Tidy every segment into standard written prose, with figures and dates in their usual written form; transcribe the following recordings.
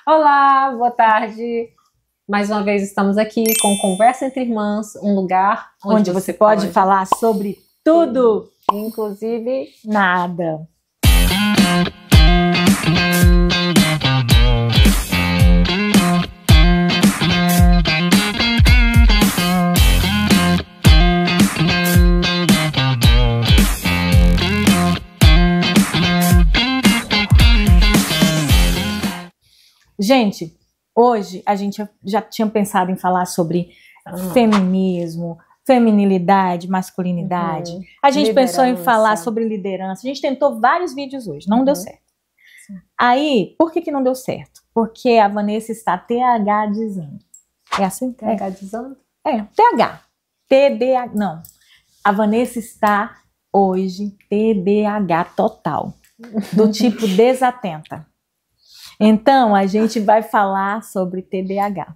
Olá, boa tarde. Mais uma vez estamos aqui com Conversa Entre Irmãs, um lugar onde você pode falar sobre tudo, inclusive nada. Gente, hoje a gente já tinha pensado em falar sobre feminismo, feminilidade, masculinidade. A gente pensou em falar sobre liderança. A gente tentou vários vídeos hoje, não deu certo. Aí, por que não deu certo? Porque a Vanessa está THDizando. É assim? THDizando? TH. TDAH. Não. A Vanessa está hoje TDAH total. Do tipo desatenta. Então, a gente vai falar sobre TDAH.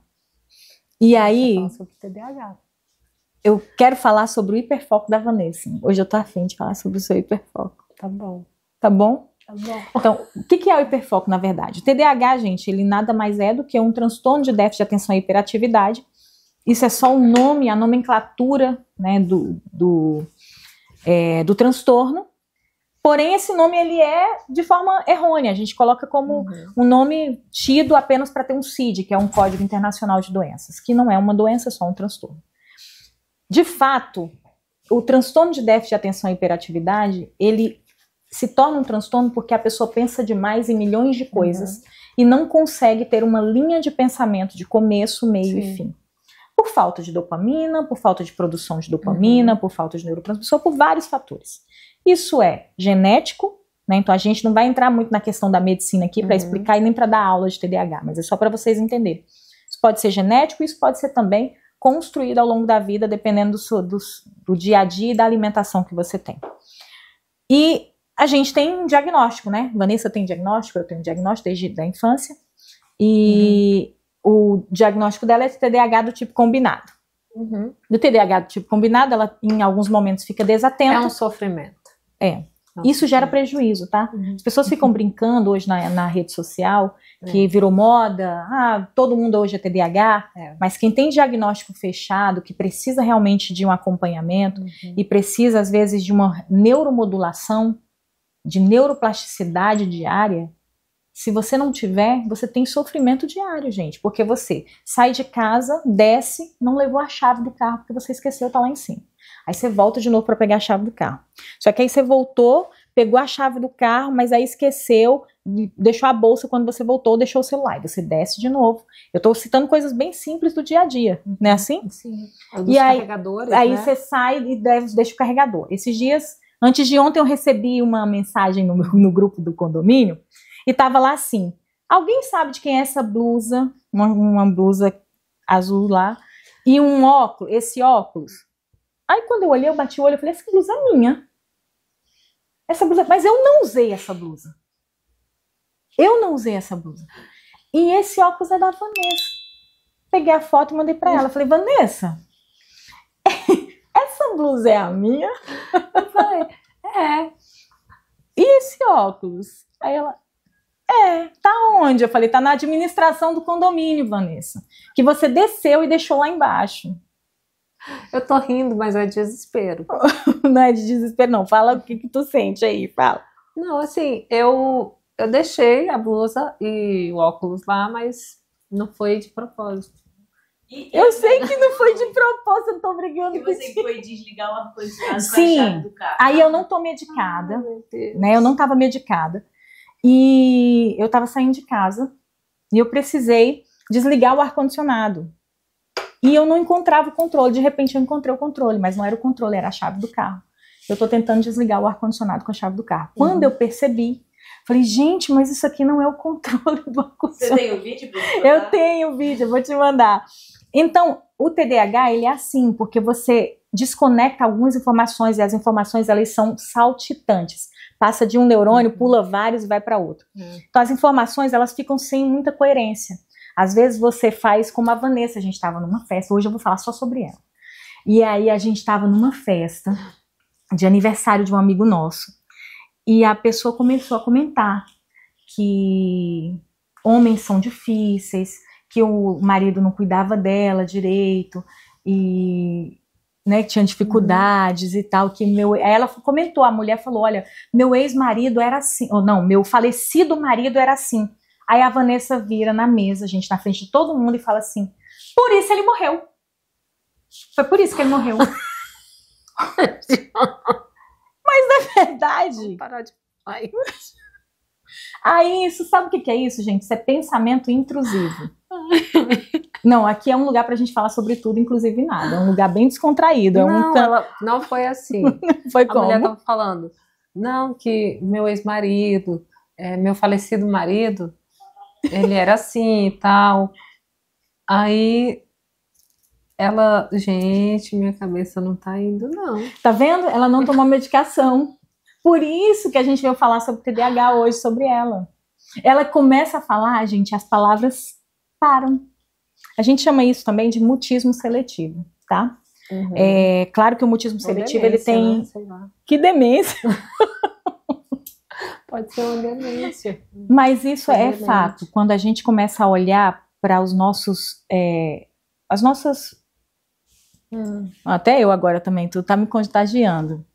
E aí, sobre TDAH. Eu quero falar sobre o hiperfoco da Vanessa. Hoje eu tô afim de falar sobre o seu hiperfoco. Tá bom. Tá bom? Tá bom. Então, o que é o hiperfoco, na verdade? O TDAH, gente, ele nada mais é do que um transtorno de déficit de atenção e hiperatividade. Isso é só o nome, a nomenclatura, né, do transtorno. Porém, esse nome ele é de forma errônea. A gente coloca como um nome tido apenas para ter um CID, que é um Código Internacional de Doenças, que não é uma doença, é só um transtorno. De fato, o transtorno de déficit de atenção e hiperatividade, ele se torna um transtorno porque a pessoa pensa demais em milhões de coisas e não consegue ter uma linha de pensamento de começo, meio e fim. Por falta de dopamina, por falta de produção de dopamina, por falta de neurotransmissor, por vários fatores. Isso é genético, né? Então a gente não vai entrar muito na questão da medicina aqui para explicar e nem para dar aula de TDAH, mas é só para vocês entenderem. Isso pode ser genético, isso pode ser também construído ao longo da vida, dependendo do dia a dia e da alimentação que você tem. E a gente tem um diagnóstico, né? Vanessa tem diagnóstico, eu tenho diagnóstico desde a infância, e o diagnóstico dela é de TDAH do tipo combinado. Do TDAH do tipo combinado, ela em alguns momentos fica desatenta. É um sofrimento. Isso gera prejuízo, tá? As pessoas ficam brincando hoje na rede social, que virou moda, todo mundo hoje é TDAH, mas quem tem diagnóstico fechado, que precisa realmente de um acompanhamento e precisa às vezes de uma neuromodulação, de neuroplasticidade diária, se você não tiver, você tem sofrimento diário, gente, porque você sai de casa, desce, não levou a chave do carro porque você esqueceu, tá lá em cima. Aí você volta de novo para pegar a chave do carro. Só que aí você voltou, pegou a chave do carro, mas aí esqueceu, deixou a bolsa quando você voltou, deixou o celular. E você desce de novo. Eu tô citando coisas bem simples do dia a dia, não é assim? Sim. E aí, carregadores, aí né? você sai e deixa o carregador. Esses dias, antes de ontem, eu recebi uma mensagem no grupo do condomínio e tava lá assim: alguém sabe de quem é essa blusa? Uma blusa azul lá e um óculos, esse óculos. Aí quando eu olhei, eu bati o olho e falei: essa blusa é minha. Essa blusa, mas eu não usei essa blusa. Eu não usei essa blusa. E esse óculos é da Vanessa. Peguei a foto e mandei pra ela. Falei: Vanessa, essa blusa é a minha? Eu falei: E esse óculos? Aí ela: tá onde? Eu falei: tá na administração do condomínio, Vanessa. Que você desceu e deixou lá embaixo. Eu tô rindo, mas é desespero. Não é de desespero, não. Fala o que tu sente aí, fala. Não, assim, eu deixei a blusa e o óculos lá, mas não foi de propósito. Eu sei que não foi de propósito, eu tô brigando que você foi desligar o ar-condicionado com a Sim, chave do carro. aí eu não tô medicada, Meu Deus. né? Eu não tava medicada. E eu tava saindo de casa e eu precisei desligar o ar-condicionado. E eu não encontrava o controle. De repente eu encontrei o controle, mas não era o controle, era a chave do carro. Eu tô tentando desligar o ar-condicionado com a chave do carro. Quando eu percebi, falei: gente, mas isso aqui não é o controle do ar-condicionado. Você tem o vídeo? Eu tenho o vídeo, eu vou te mandar. Então, o TDAH, ele é assim, porque você desconecta algumas informações e as informações, elas são saltitantes. Passa de um neurônio, pula vários e vai para outro. Então, as informações, elas ficam sem muita coerência. Às vezes você faz como a Vanessa, a gente estava numa festa, hoje eu vou falar só sobre ela. E aí a gente estava numa festa de aniversário de um amigo nosso, e a pessoa começou a comentar que homens são difíceis, que o marido não cuidava dela direito, e, né, que tinha dificuldades e tal, que aí ela comentou, a mulher falou, olha, meu ex-marido era assim, ou não, meu falecido marido era assim. Aí a Vanessa vira na mesa, gente, na frente de todo mundo, e fala assim, por isso ele morreu. Foi por isso que ele morreu. Mas na verdade... Vamos parar de... Ai. Aí isso, sabe o que é isso, gente? Isso é pensamento intrusivo. Não, aqui é um lugar pra gente falar sobre tudo, inclusive nada. É um lugar bem descontraído. Não, ela não foi assim. Foi A como? mulher tava falando, não, que meu ex-marido, meu falecido marido, ele era assim e tal. Aí ela, gente, minha cabeça não tá indo, não. Tá vendo? Ela não tomou medicação. Por isso que a gente veio falar sobre TDAH hoje, sobre ela. Ela começa a falar, gente, as palavras param. A gente chama isso também de mutismo seletivo, tá? Uhum. É claro que o mutismo seletivo, demência, ele tem... né? Sei lá. Que demência! Pode ser uma demência. Mas isso é Exatamente. fato. Quando a gente começa a olhar para os nossos... as nossas... Até eu agora também, tu tá me contagiando.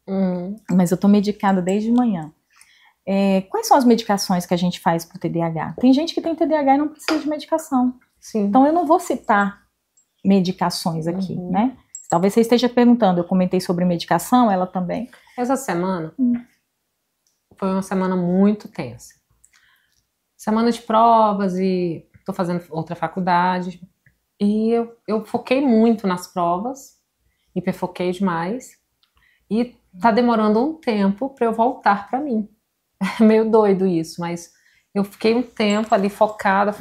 Mas eu tô medicada desde manhã. Quais são as medicações que a gente faz pro TDAH? Tem gente que tem TDAH e não precisa de medicação. Sim. Então eu não vou citar medicações aqui, né? Talvez você esteja perguntando, eu comentei sobre medicação, ela também. Essa semana foi uma semana muito tensa. Semana de provas e tô fazendo outra faculdade. E eu foquei muito nas provas, hiperfoquei demais. E tá demorando um tempo para eu voltar para mim. É meio doido isso, mas eu fiquei um tempo ali focada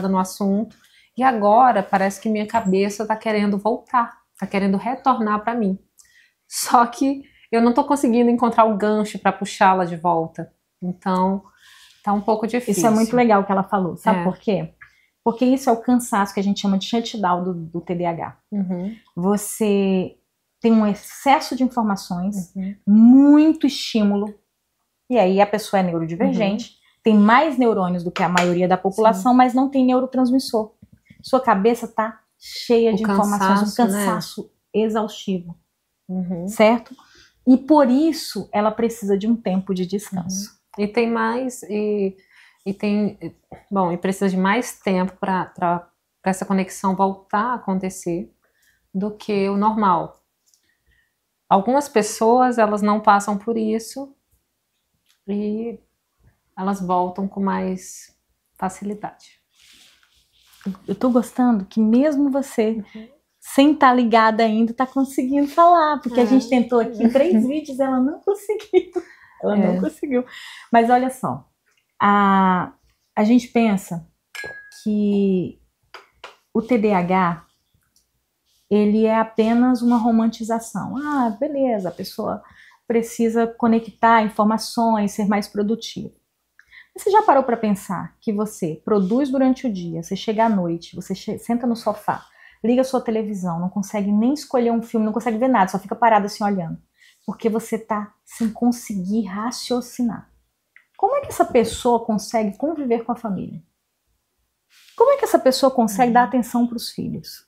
no assunto. E agora parece que minha cabeça tá querendo voltar, tá querendo retornar para mim. Só que eu não tô conseguindo encontrar o gancho para puxá-la de volta. Então, tá um pouco difícil. Isso é muito legal que ela falou. Sabe por quê? Porque isso é o cansaço que a gente chama de shutdown do TDAH. Você tem um excesso de informações, muito estímulo, e aí a pessoa é neurodivergente, tem mais neurônios do que a maioria da população, mas não tem neurotransmissor. Sua cabeça tá cheia de informações, um cansaço exaustivo, certo? E por isso ela precisa de um tempo de descanso. E tem mais, e precisa de mais tempo para essa conexão voltar a acontecer do que o normal. Algumas pessoas, elas não passam por isso e elas voltam com mais facilidade. Eu tô gostando que mesmo você, sem estar ligada ainda, tá conseguindo falar, porque a gente tentou aqui em 3 vídeos, ela não conseguiu. Ela não conseguiu. Mas olha só, a gente pensa que o TDAH, ele é apenas uma romantização. Ah, beleza, a pessoa precisa conectar informações, ser mais produtiva. Você já parou para pensar que você produz durante o dia, você chega à noite, você senta no sofá, liga a sua televisão, não consegue nem escolher um filme, não consegue ver nada, só fica parado assim olhando, porque você tá sem conseguir raciocinar. Como é que essa pessoa consegue conviver com a família? Como é que essa pessoa consegue dar atenção para os filhos?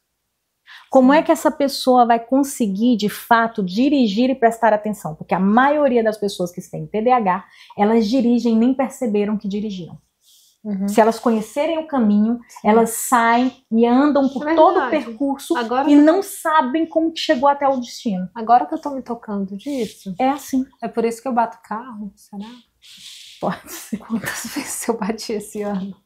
Como é que essa pessoa vai conseguir, de fato, dirigir e prestar atenção? Porque a maioria das pessoas que têm TDAH, elas dirigem e nem perceberam que dirigiam. Se elas conhecerem o caminho, elas saem e andam por todo o percurso e não sabem como que chegou até o destino. Agora que eu tô me tocando disso... É assim. É por isso que eu bato carro, será? Pode ser. Quantas vezes eu bati esse ano?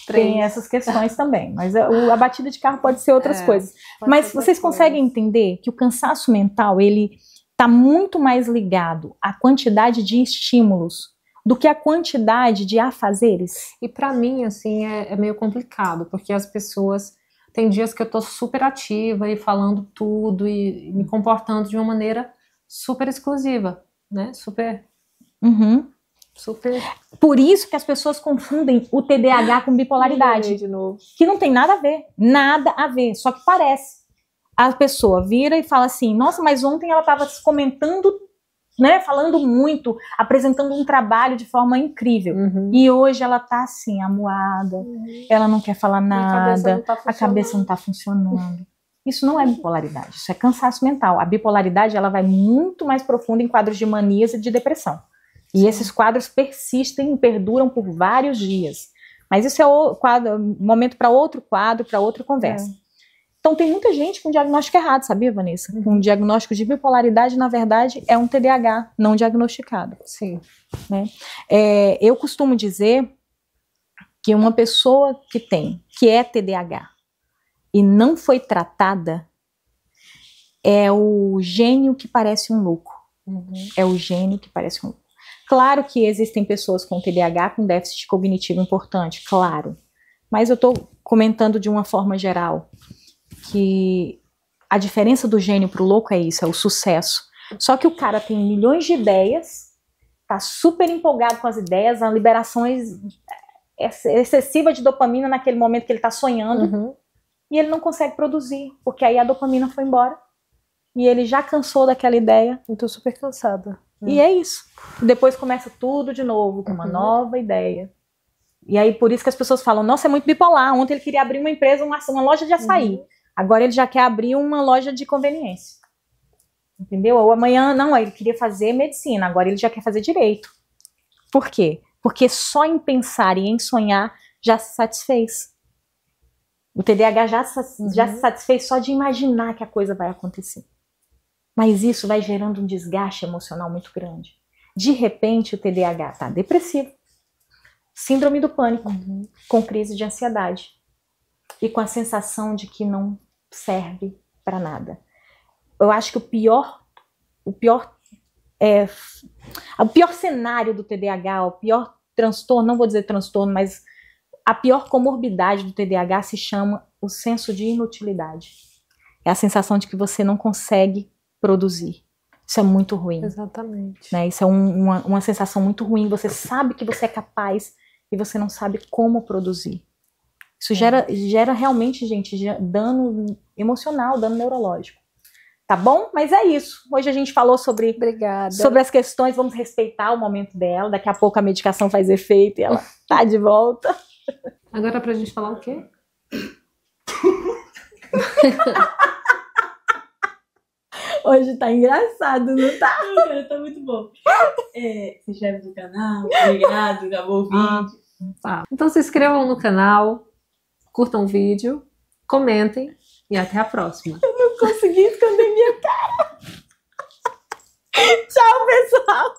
Tem essas questões também, mas a batida de carro pode ser outras coisas. Mas vocês conseguem entender que o cansaço mental, ele está muito mais ligado à quantidade de estímulos do que a quantidade de afazeres? E para mim, assim, é meio complicado, porque as pessoas... Tem dias que eu tô super ativa e falando tudo e me comportando de uma maneira super exclusiva, né? Super... Por isso que as pessoas confundem o TDAH com bipolaridade, de novo. Que não tem nada a ver, só que parece. A pessoa vira e fala assim, nossa, mas ontem ela estava comentando né, falando muito, apresentando um trabalho de forma incrível. E hoje ela tá assim, amuada, ela não quer falar nada, a cabeça não tá funcionando. Isso não é bipolaridade, isso é cansaço mental. A bipolaridade, ela vai muito mais profunda em quadros de manias e de depressão. E esses quadros persistem e perduram por vários dias. Mas isso é momento para outro quadro, para outra conversa. Então tem muita gente com diagnóstico errado, sabia, Vanessa? Com diagnóstico de bipolaridade, na verdade, é um TDAH não diagnosticado. Sim. Né? Eu costumo dizer que uma pessoa que é TDAH e não foi tratada é o gênio que parece um louco. É o gênio que parece um louco. Claro que existem pessoas com TDAH com déficit cognitivo importante, claro. Mas eu estou comentando de uma forma geral que a diferença do gênio para o louco é isso, é o sucesso. Só que o cara tem milhões de ideias, tá super empolgado com as ideias, a liberação excessiva de dopamina naquele momento que ele está sonhando, e ele não consegue produzir, porque aí a dopamina foi embora, e ele já cansou daquela ideia. Eu tô super cansada. E é isso. Depois começa tudo de novo, com uma nova ideia. E aí por isso que as pessoas falam, nossa, é muito bipolar, ontem ele queria abrir uma empresa, uma loja de açaí. Agora ele já quer abrir uma loja de conveniência. Entendeu? Ou amanhã, não, ele queria fazer medicina, agora ele já quer fazer direito. Por quê? Porque só em pensar e em sonhar já se satisfez. O TDAH já se satisfez só de imaginar que a coisa vai acontecer. Mas isso vai gerando um desgaste emocional muito grande. De repente o TDAH está depressivo, síndrome do pânico, com crise de ansiedade e com a sensação de que não serve para nada. Eu acho que o pior cenário do TDAH, o pior transtorno, não vou dizer transtorno, mas a pior comorbidade do TDAH se chama o senso de inutilidade. É a sensação de que você não consegue produzir. Isso é muito ruim. Exatamente. Né? Isso é uma sensação muito ruim. Você sabe que você é capaz e você não sabe como produzir. Isso gera realmente, gente, dano emocional, dano neurológico. Tá bom? Mas é isso. Hoje a gente falou sobre as questões, vamos respeitar o momento dela. Daqui a pouco a medicação faz efeito e ela tá de volta. Agora pra gente falar o quê? Hoje tá engraçado, não tá? Não, cara, tá muito bom. Se inscreve no canal, obrigado, acabou o vídeo. Tá. Então se inscrevam no canal, curtam o vídeo, comentem e até a próxima. Eu não consegui esconder minha cara. Tchau, pessoal!